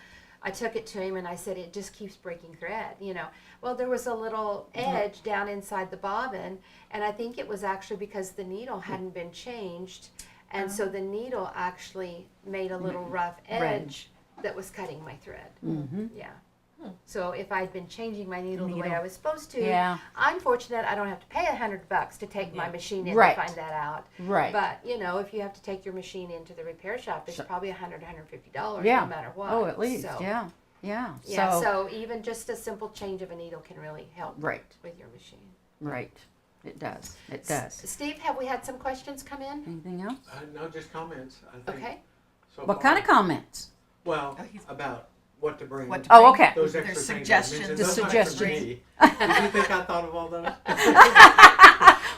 I took it to him and I said, it just keeps breaking thread, you know. Well, there was a little edge down inside the bobbin, and I think it was actually because the needle hadn't been changed, and so the needle actually made a little rough edge that was cutting my thread. Yeah. So if I'd been changing my needle the way I was supposed to, Yeah. I'm fortunate I don't have to pay $100 to take my machine in Right. to find that out. Right. But, you know, if you have to take your machine into the repair shop, it's probably $150 Yeah. no matter what. Oh, at least. So, Yeah. yeah, So, so even just a simple change of a needle can really help right. with your machine. Right. It does. It does. Steve, have we had some questions come in? Anything else? No, just comments. I think Okay. so What far. kind of comments? Well, Oh, he's- about what to bring. What to Oh, bring. okay. Those There's extra things I suggestions. mentioned. The Those aren't from suggestions. me. Did you think I thought of all those?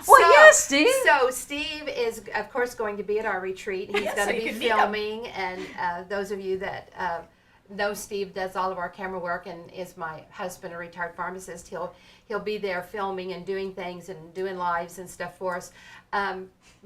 Well, So- yes, Steve. So Steve is, of course, going to be at our retreat. He's Yeah, going so to you be can meet him. filming, and those of you that know Steve does all of our camera work and is my husband, a retired pharmacist. He'll be there filming and doing things and doing lives and stuff for us.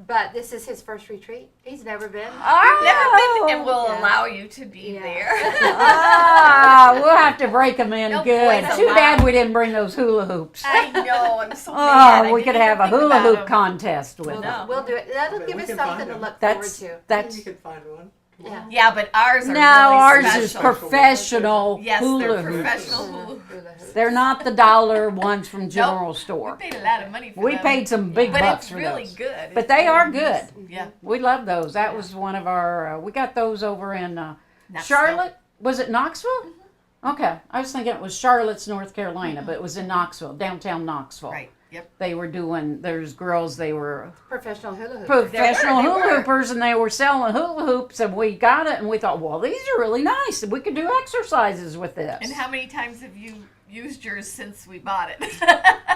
But this is his first retreat. He's never been. Never been, and we'll Yeah. allow you to be Yeah. there. We'll have to break them in No good. boys Too bad allowed. we didn't bring those hula hoops. I know. I'm so mad. I Oh, we could didn't have a even think hula about hoop them. contest with We'll, them. we'll do it. That'll But give we us can something find to them. look That's forward to. that's You could find one. Yeah. Yeah, but ours are no, really ours special. is professional Yes, hula they're hoops. professional hula hoops. Hula hoops. They're not the dollar ones from general We store. paid a lot of money for We them. paid some big but bucks it's for really those. good. But they are good. Yeah. We love those. That was one of our. We got those over in Knoxville. Charlotte. Was it Knoxville? Okay, I was thinking it was Charlotte's, North Carolina, but it was in Knoxville, downtown Knoxville. Right. Yep. They were doing. There's girls. They were Professional hula hoopers. professional They hula were. hoopers, and they were selling hula hoops, and we got it, and we thought, well, these are really nice, and we could do exercises with this. And how many times have you used yours since we bought it?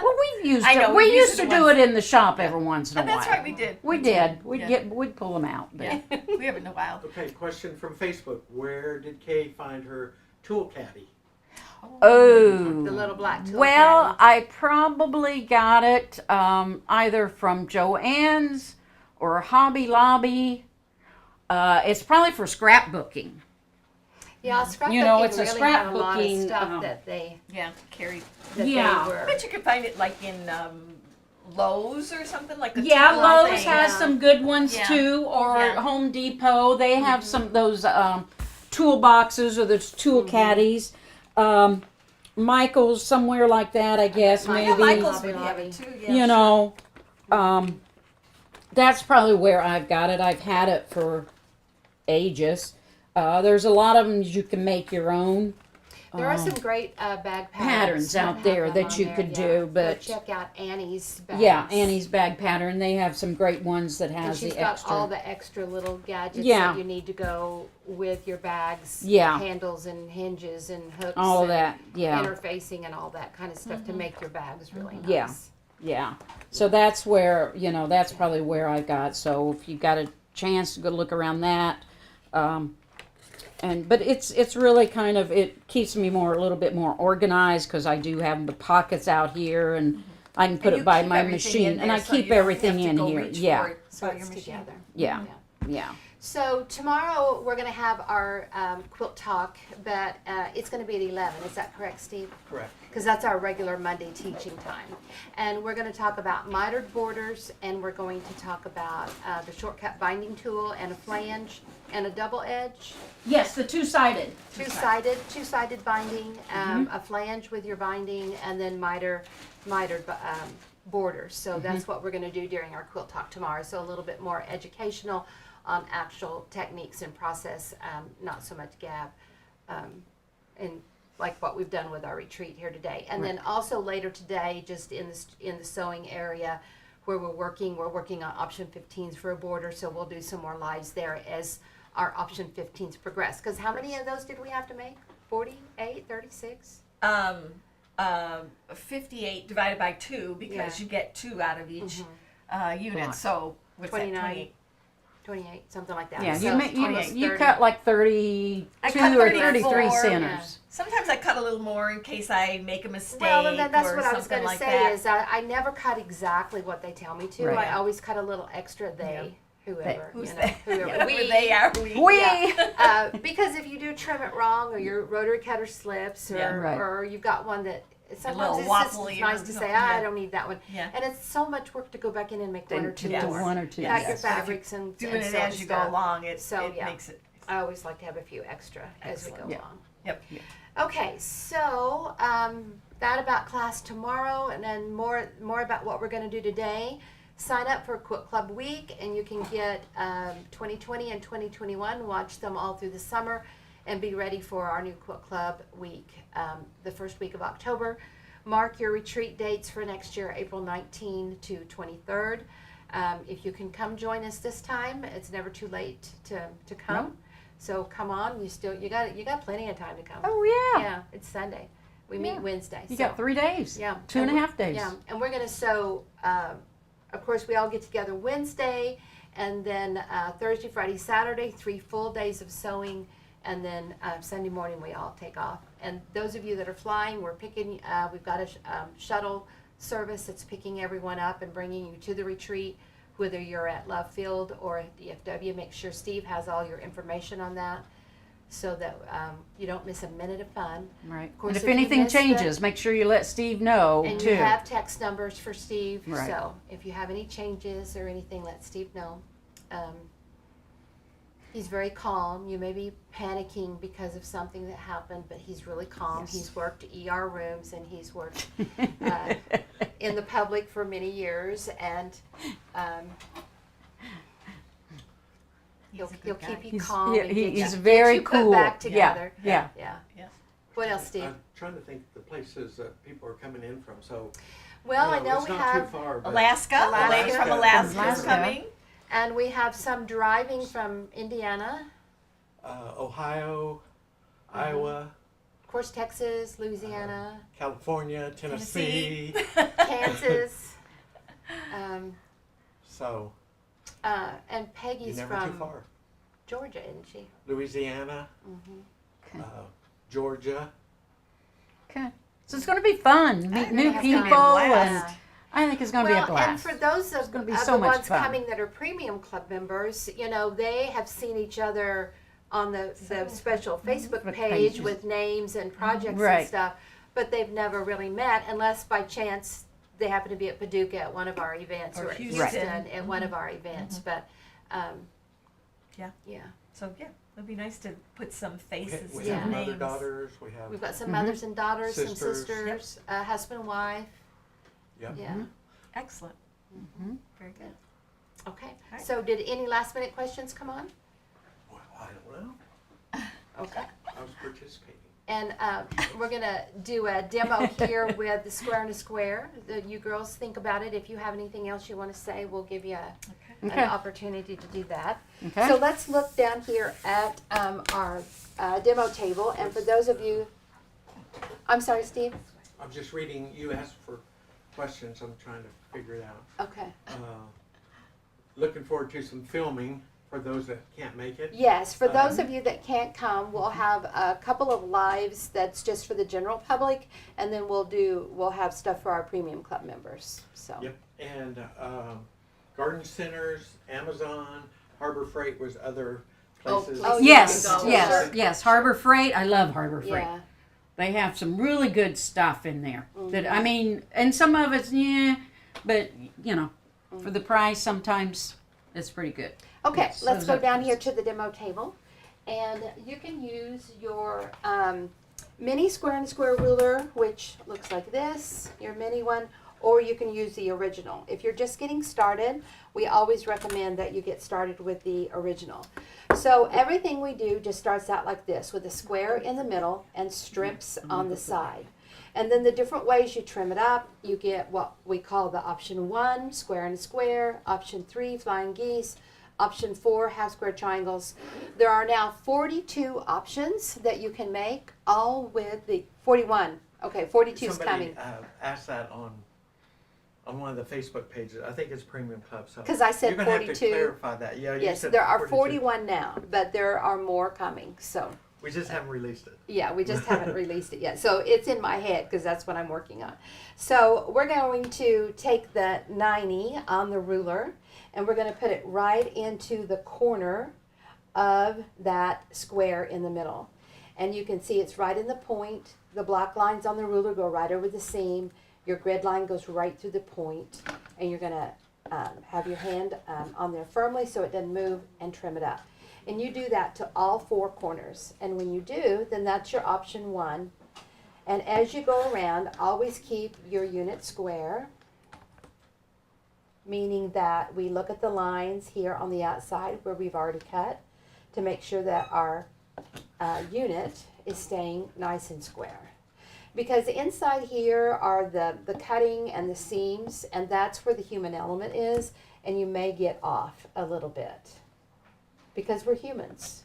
Well, we used I know, it. we We used used it to do once. it in the shop every once in a Oh, while. that's right, we did. We did. We'd Yeah. we'd pull them out. But Yeah, we haven't in a while. Okay, question from Facebook. Where did Kay find her tool caddy? Oh. The little black tool Well, caddy. I probably got it either from Joann's or Hobby Lobby. It's probably for scrapbooking. Yeah, scrapbooking You know, it's a really had a lot of scrapbooking, stuff that Yeah, carried. Yeah. they I were. bet you could find it like in Lowe's or something like the Yeah, tool Lowe's thing. has Yeah. some good ones Yeah. too, or Yeah. Home Depot. They have some those toolboxes or those tool caddies. Michael's somewhere like that, I guess. Michael- Yeah, Maybe Michael's Hobby would have Lobby. it too. Yeah, you know. That's probably where I've got it. I've had it for ages. There's a lot of them you can make your own. There are some great bag patterns out have there them that on you there, could yeah. do, Go but- check out Annie's bags. Yeah, Annie's bag pattern. They have some great ones that And has she's the got extra. all the extra little gadgets Yeah. that you need to go with your bags. Yeah. Handles and hinges and hooks. all and that. Yeah. Interfacing and all that kind of stuff to make your bags really nice. Yeah. Yeah. So that's where, that's probably where I got. So if you got a chance to go look around that. but it's really kind of, it keeps me a little bit more organized because I do have the pockets out here and I can put And you it by keep my everything machine in and there I so keep you don't everything have to in go here. reach Yeah, for it So by it's your machine. together. yeah, yeah. So tomorrow we're going to have our quilt talk, but it's going to be at 11. Is that correct, Steve? Correct. Because that's our regular Monday teaching time. And we're going to talk about mitered borders, and we're going to talk about the shortcut binding tool and a flange and a double edge, Yes, the two-sided. two-sided binding, a flange with your binding, and then mitered borders. So that's what we're going to do during our quilt talk tomorrow. So a little bit more educational on actual techniques and process, not so much gab, and like what we've done with our retreat here today. And then also later today, just in the sewing area where we're working on option 15s for a border, so we'll do some more lives there as our option 15s progress. Because how many of those did we have to make? 48, 36? 58 divided by 2 because Yeah. you get 2 out of each unit. Right. So what's 29. that? 28. 28, something like that. Yeah, So almost you 30. cut like 32 I cut or 34, 33 yeah. centers. Sometimes I cut a little more in case I make a mistake. Well, and then that's or what I was something going to like say that. is I never cut exactly what they tell me to. Right. I always cut a little extra. Whoever, Who's you know, they? whoever. Whoever they are. Because if you do trim it wrong, or your rotary cutter slips, or Yeah. Right. or you've got one that sometimes little it's just wobbly nice or to say, something, I yeah. don't need that one. Yeah. And it's so much work to go back in and make one or two Yes. more. One or two. Pack Yes. your But if you fabrics and Doing and it sew as and you stuff. go along, it Yeah. makes it. I always like to have a few extra as we go Excellent. Yeah. along. Yep. Okay, so that about class tomorrow, and then more about what we're going to do today. Sign up for Quilt Club Week, and you can get 2020 and 2021. Watch them all through the summer, and be ready for our new Quilt Club Week, the first week of October. Mark your retreat dates for next year, April 19 to 23rd. If you can come join us this time, it's never too late to come. No. So come on, you got plenty of time to come. Oh, yeah. Yeah, it's Sunday. We Yeah. meet Wednesday. You so, got 3 days. yeah, 2.5 days. Yeah, and we're gonna sew. Of course, we all get together Wednesday, and then Thursday, Friday, Saturday, 3 full days of sewing, and then Sunday morning we all take off. And those of you that are flying, we're picking. We've got a shuttle service that's picking everyone up and bringing you to the retreat. Whether you're at Love Field or at DFW, make sure Steve has all your information on that, so that you don't miss a minute of fun. Right. course, And if if you anything missed it- changes, make sure you let Steve know, And too. you have text numbers for Steve, Right. so if you have any changes or anything, let Steve know. He's very calm. You may be panicking because of something that happened, but he's really calm. Yes. He's worked ER rooms, and he's worked in the public for many years, and he'll keep you calm. and get he's you- very get you cool. put back together. Yeah. Yeah. Yeah. What else, Steve? I'm trying to think the places that people are coming in from. So, Well, I know it's we not have. too far. But Alaska. The lady from Alaska. Alaska is coming. And we have some driving from Indiana, Ohio, Mm-hmm. Iowa, of course, Texas, Louisiana, California, Tennessee. Kansas, So and you're Peggy's never too from far. Georgia, isn't she? Louisiana, Mm-hmm. Okay. Georgia. Okay. So it's going to be fun. Meet new have people. fun. And I think it's going to be a And blast. for those of, gonna be of so the much ones fun. coming that are premium club members, they have seen each other on the special Facebook Facebook page pages. with names and projects Right. and stuff, but they've never really met unless by chance they happen to be at Paducah at one of our events, Or or at Houston. Houston at one of our events. But Yeah. yeah, So yeah, it'd be nice to put some We faces have, we to Yeah. have mother names. daughters. We have. we've got some Mhm. mothers and daughters, some Sisters. sisters, husband and wife. Yep. Yeah. Mhm. Excellent. Mhm. Very good. Okay. Right. So did any last minute questions come on? Well, I don't know. Okay. I was participating. And we're going to do a demo here with the Square and a Square. You girls think about it. If you have anything else you want to say, we'll give you an Okay. opportunity to do that. Okay. So let's look down here at our demo table. And for those of you, I'm sorry, Steve? I'm just reading. You asked for questions. I'm trying to figure it out. Okay. Looking forward to some filming for those that can't make it. Yes, for those of you that can't come, we'll have a couple of lives that's just for the general public, and then we'll have stuff for our premium club members. So Yep, and garden centers, Amazon, Harbor Freight was other places. Oh, Yes, yeah. yes, yes. Harbor Freight. I love Harbor Freight. yeah, They have some really good stuff in there. That Mm-hmm. I mean, and some of it's but for the price, sometimes it's pretty good. okay. Yes, Let's those go are- down here to the demo table, and you can use your mini square and square ruler, which looks like this, your mini one, or you can use the original. If you're just getting started, we always recommend that you get started with the original. So everything we do just starts out like this, with a square in the middle and strips on the side. And then the different ways you trim it up, you get what we call the option 1, square and a square, option 3, flying geese, option 4, half square triangles. There are now 42 options that you can make, all with the 41. Okay, 42 is Somebody coming. asked that on one of the Facebook pages. I think it's Premium Club. So 'Cause I said you're gonna have to 42. clarify that. Yeah, you Yes, said there are 42. 41 now, but there are more coming. So We just haven't released it. yeah, we just haven't released it yet. So it's in my head because that's what I'm working on. So we're going to take the 90 on the ruler and we're going to put it right into the corner of that square in the middle. And you can see it's right in the point. The black lines on the ruler go right over the seam. Your grid line goes right through the point, and you're going to have your hand on there firmly so it doesn't move, and trim it up. And you do that to all 4 corners. And when you do, then that's your option 1. And as you go around, always keep your unit square, meaning that we look at the lines here on the outside where we've already cut to make sure that our unit is staying nice and square. Because inside here are the cutting and the seams, and that's where the human element is, and you may get off a little bit because we're humans.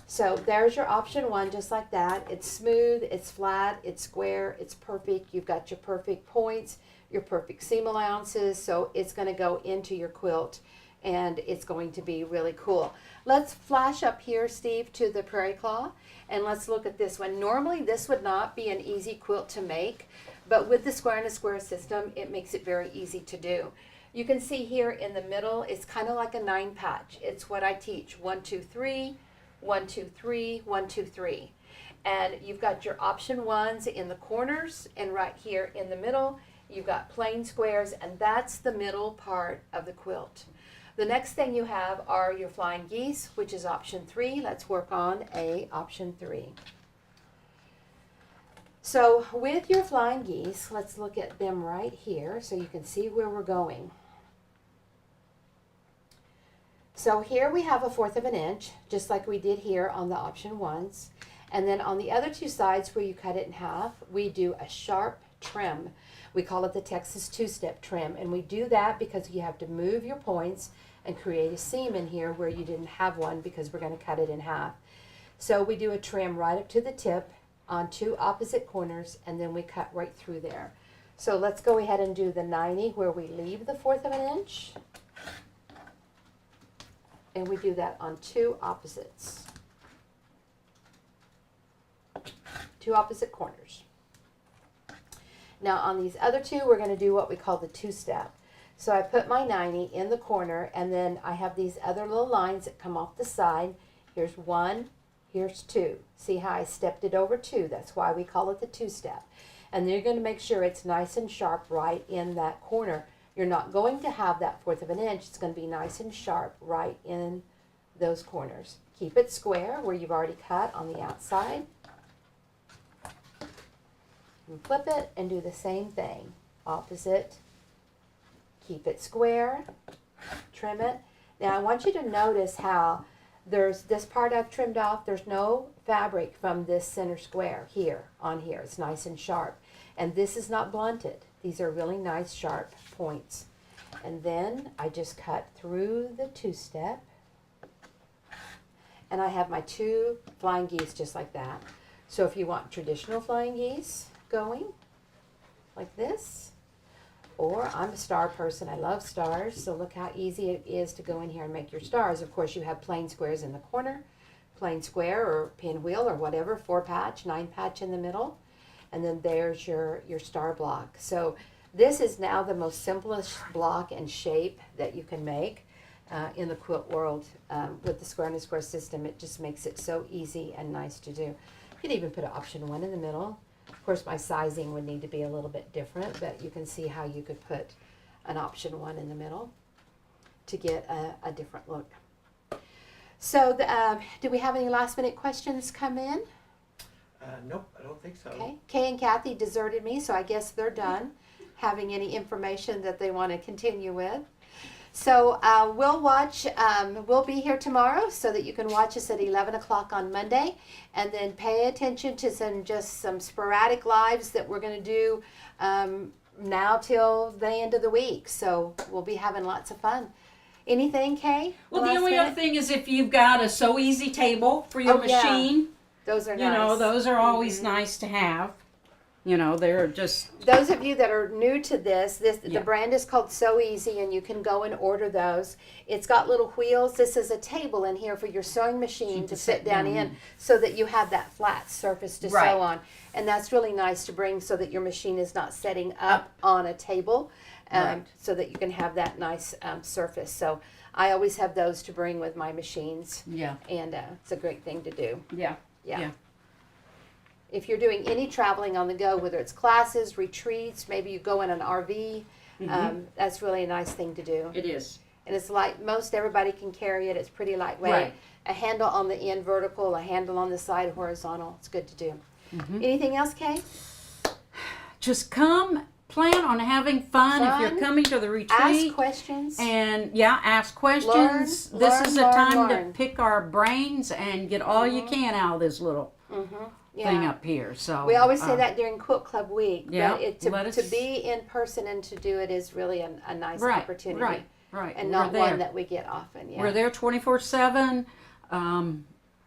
So there's your option 1, just like that. It's smooth, it's flat, it's square, it's perfect. You've got your perfect points, your perfect seam allowances, so it's going to go into your quilt, and it's going to be really cool. Let's flash up here, Steve, to the Prairie Claw, and let's look at this one. Normally, this would not be an easy quilt to make, but with the square and a square system, it makes it very easy to do. You can see here in the middle, it's kind of like a 9 patch. It's what I teach, 1, 2, 3, 1, 2, 3, 1, 2, 3. And you've got your option 1s in the corners, and right here in the middle, you've got plain squares, and that's the middle part of the quilt. The next thing you have are your flying geese, which is option 3. Let's work on option 3. So with your flying geese, let's look at them right here so you can see where we're going. So here we have a 1/4 of an inch, just like we did here on the option 1s. And then on the other 2 sides where you cut it in half, we do a sharp trim. We call it the Texas 2-step trim. And we do that because you have to move your points and create a seam in here where you didn't have one because we're going to cut it in half. So we do a trim right up to the tip on 2 opposite corners, and then we cut right through there. So let's go ahead and do the 90 where we leave the 1/4 of an inch. And we do that on 2 opposites. 2 opposite corners. Now on these other 2, we're going to do what we call the 2-step. So I put my 90 in the corner, and then I have these other little lines that come off the side. Here's 1, here's 2. See how I stepped it over 2? That's why we call it the 2-step. And then you're going to make sure it's nice and sharp right in that corner. You're not going to have that 1/4 of an inch. It's going to be nice and sharp right in those corners. Keep it square where you've already cut on the outside. And flip it and do the same thing. Opposite. Keep it square. Trim it. Now I want you to notice how there's this part I've trimmed off. There's no fabric from this center square here on here. It's nice and sharp. And this is not blunted. These are really nice sharp points. And then I just cut through the 2-step. And I have my 2 flying geese just like that. So if you want traditional flying geese going like this, Or I'm a star person. I love stars. So look how easy it is to go in here and make your stars. Of course, you have plain squares in the corner, plain square or pinwheel or whatever, 4-patch, 9-patch in the middle. And then there's your star block. So this is now the most simplest block and shape that you can make in the quilt world. With the square and the square system, it just makes it so easy and nice to do. You could even put an option 1 in the middle. Of course, my sizing would need to be a little bit different, but you can see how you could put an option 1 in the middle to get a different look. So do we have any last minute questions come in? Nope, I don't think so. Okay. Kay and Kathy deserted me, so I guess they're done having any information that they want to continue with. So we'll be here tomorrow so that you can watch us at 11 o'clock on Monday, and then pay attention to some sporadic lives that we're going to do now till the end of the week. So we'll be having lots of fun. Anything, Kay? Well, the only other thing is if you've got a sew easy table for your machine, those are nice. you know, those are always nice to have. You know, they're just... Those of you that are new to this, Yeah. the brand is called So Easy, and you can go and order those. It's got little wheels. This is a table in here for your sewing machine to sit down in so that you have that flat surface to Right. sew on. And that's really nice to bring so that your machine is not setting up on a table, Right. so that you can have that nice surface. So I always have those to bring with my machines, Yeah, and it's a great thing to do. yeah. Yeah. If you're doing any traveling on the go, whether it's classes, retreats, maybe you go in an RV, that's really a nice thing to do. It is. And it's light. Most everybody can carry it. It's pretty lightweight. Right. A handle on the end vertical, a handle on the side horizontal. It's good to do. Anything else, Kay? Just come, plan on having fun if you're coming to the retreat. Ask questions. And ask questions. This is a time to pick our brains and get all you can out of this little thing up here. So we always say that during Quilt Club Week. Yeah, But to be in person and to do it is really a nice opportunity. Right. And We're not there. one that we get often. Yeah. We're there 24/7.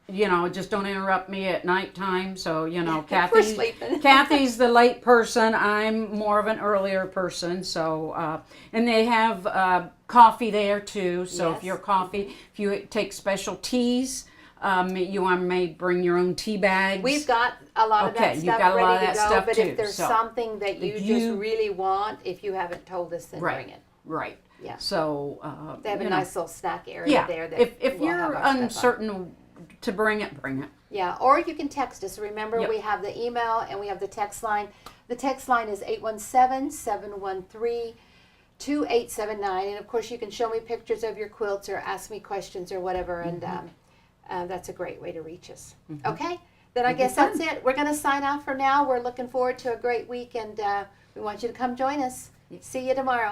You know, just don't interrupt me at nighttime. So, you know, We're sleeping. Kathy's the late person. I'm more of an earlier person. So, and they have coffee there too. So Yes. if you're coffee, if you take special teas, you may bring your own tea bags. We've got a lot of that Okay, stuff you've got a ready lot of to that go, stuff but too, if there's so something that you just really want, if you haven't told us, then Right. bring it. Right. Yeah. So They have a you know, nice little snack area there. That if we'll have you're our stuff on. uncertain to bring it, bring it. Yeah, or you can text us. Remember, Yep. we have the email and we have the text line. The text line is 817-713-2879. And, of course, you can show me pictures of your quilts or ask me questions or whatever, and that's a great way to reach us. Okay? Then I guess that's it. We're going to sign off for now. We're looking forward to a great week, and we want you to come join us. See you tomorrow.